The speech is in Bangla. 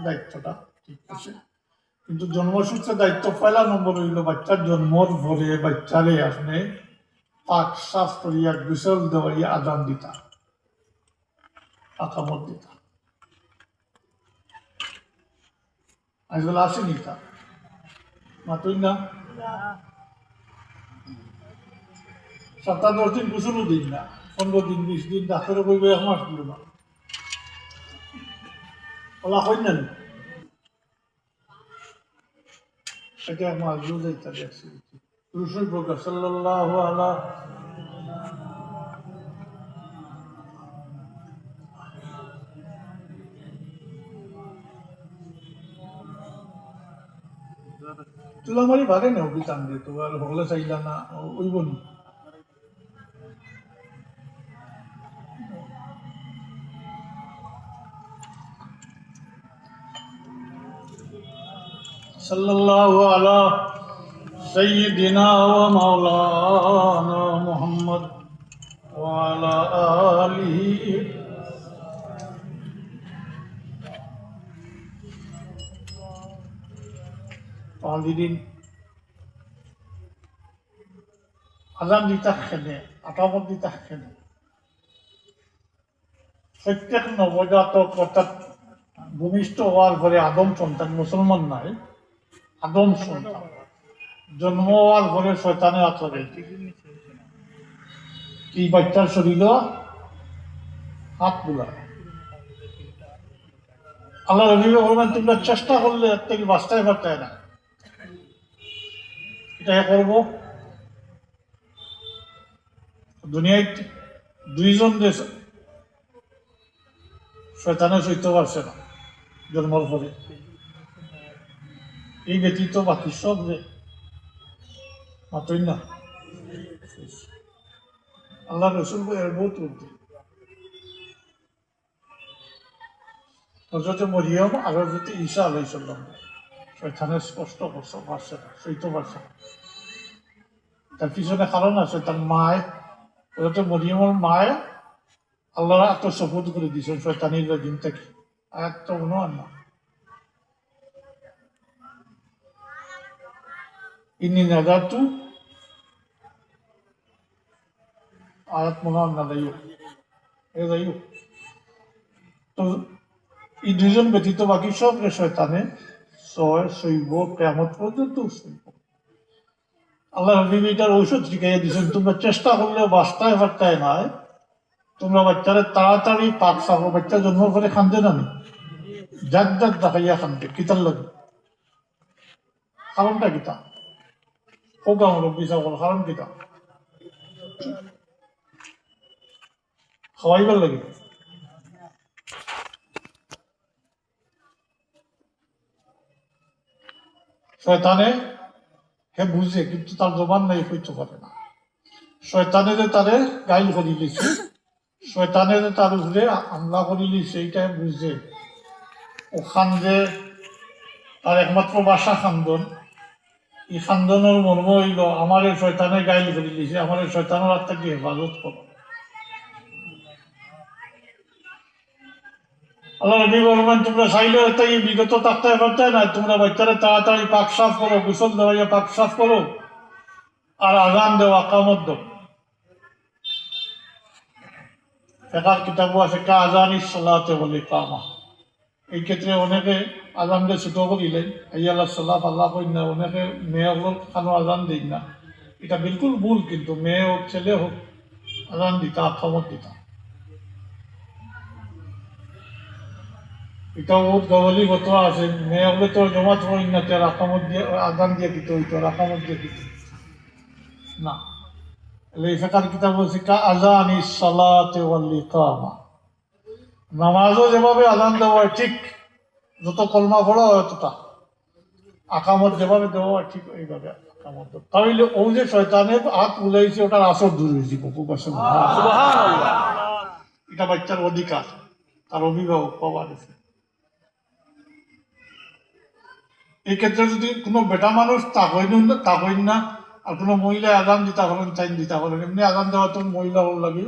দায়িত্বটা ঠিক আছে, কিন্তু জন্মসূত্রে দায়িত্ব পয়লা নম্বর হইল বাচ্চার জন্মর পরে বাচ্চারে আপনি পাক সাফ করিয়া গোসল দেওয়াইয়া আজান দিতা, আকামত দিতা। আজকাল আসেনি তা মাতুই না, 7-10 দিন গোসলও দিন না, 15 দিন 20 দিন ডাক্তারে কইবে এক মাস দিল না, ওলা হয় না। এটা আমার বুঝাইতে দেখছি রসুল প্রকাশ সাল্লাল্লাহু আলা তুলামারি ভাগে নেও কি টান দিয়ে তো আর হলে চাইলা না ওইব নি। সাল্লাল্লাহু আলা সাইয়্যিদিনা ওয়া মাওলানা মুহাম্মদ ওয়া আলা আলিহি। 5 দিন আজান দিতে খেলে, আকামত দিতে খেলে, প্রত্যেক নবজাতক অর্থাৎ ভূমিষ্ঠ হওয়ার পরে আদম সন্তান, মুসলমান নাই, আদম সন্তান জন্ম হওয়ার পরে শয়তানে আচরে কি বাচ্চার শরীর হাত বুলায়। আল্লাহ রবি বলবেন তোমরা চেষ্টা করলে এর থেকে বাঁচতে পারতে না, এটা করবো। দুনিয়ায় 2 জন দেশ শয়তানে সইতে পারছে না জন্মর পরে, এই ব্যতীত বাকি সব যে মাতই না। আল্লাহ রসুল এর বহুত উর্দি হযরত মরিয়ম আর হযরত ঈসা আলাইহিস সালাম শয়তানের স্পষ্ট করছে, পারছে না, সইতে পারছে না। তার পিছনে কারণ আছে, তার মায় হযরত মরিয়মের মায় আল্লাহ আত্মশপথ করে দিয়েছেন শয়তানির রাজিম থেকে, আয়াত তো অনুমান না। ইন্নী নাযাতু আয়াত মনোয়ান না যাইও এ যাইও। তো এই 2 জন ব্যতীত বাকি সব শয়তানে সইব, কিয়ামত পর্যন্ত সইব। আল্লাহ হাবিব এটার ঔষধ শিখাইয়া দিয়েছেন, তোমরা চেষ্টা করলেও বাঁচতায় পারতায় নয়, তোমরা বাচ্চারে তাড়াতাড়ি পাক সাফো। বাচ্চা জন্ম করে খান্দে না, যাক যাক দেখাইয়া খান্দে, কিতার লাগে কারণটা কিতা হোক আমার রব্বি সাহল, কারণ কিতা খাওয়াইবার লাগে। শয়তানে হে বুঝে কিন্তু তার জবান নাই, হইতে পারে না। শয়তানে যে তারে গাইল করি লিছে, শয়তানে যে তার উপরে হামলা করি লিছে, এইটা বুঝে ও খান্দে। তার একমাত্র বাসা খান্দন। এই খান্দনের মর্ম হইল আমার এই শয়তানে গাইল করি লিছে, আমার এই শয়তানের হাত থেকে হেফাজত করো। আল্লাহ নবী বলবেন তোমরা চাইলে তাই বিগত থাকতে পারতে না, তোমরা বাচ্চারা তাড়াতাড়ি পাক সাফ করো, গোসল দেওয়াইয়া পাক সাফ করো, আর আজান দেও, আকামত দেও। ফিকহের কিতাবও আছে কা আযানিস সালাতে ওয়াল ইকামা। এই ক্ষেত্রে অনেকে আজান দিয়ে ছোট করিলেন, হাইয়া আলাস সালাত আল্লাহ কই না, অনেকে মেয়ে হোক খানো আজান দিই না, এটা বিলকুল ভুল। কিন্তু মেয়ে হোক ছেলে হোক আজান দিতা, আকামত দিতা। এটা বহুত গবলি ফতোয়া আছে, মেয়ে হলে তো জমাত করি না, তার আকামত দিয়ে আজান দিয়ে দিতে হইতো, আর আকামত দিয়ে দিত না। এই ফিকহের কিতাব বলছে কা আযানিস সালাতে ওয়াল ইকামা। নামাজও যেভাবে আজান দেওয়া হয় ঠিক, যত কলমা পড়া হয় ততটা, আকামত যেভাবে দেওয়া হয় ঠিক এইভাবে আকামত। তাহলে ও যে শয়তানের হাত বুলাইছে ওটার আসর দূর হয়েছে। এটা বাচ্চার অধিকার, তার অভিভাবক পাওয়া গেছে। এই ক্ষেত্রে যদি কোনো বেটা মানুষ তাকইন না, আর কোনো মহিলা আজান দিতা করেন, চাইন দিতা করেন, এমনি আজান দেওয়া তো মহিলা লাগে।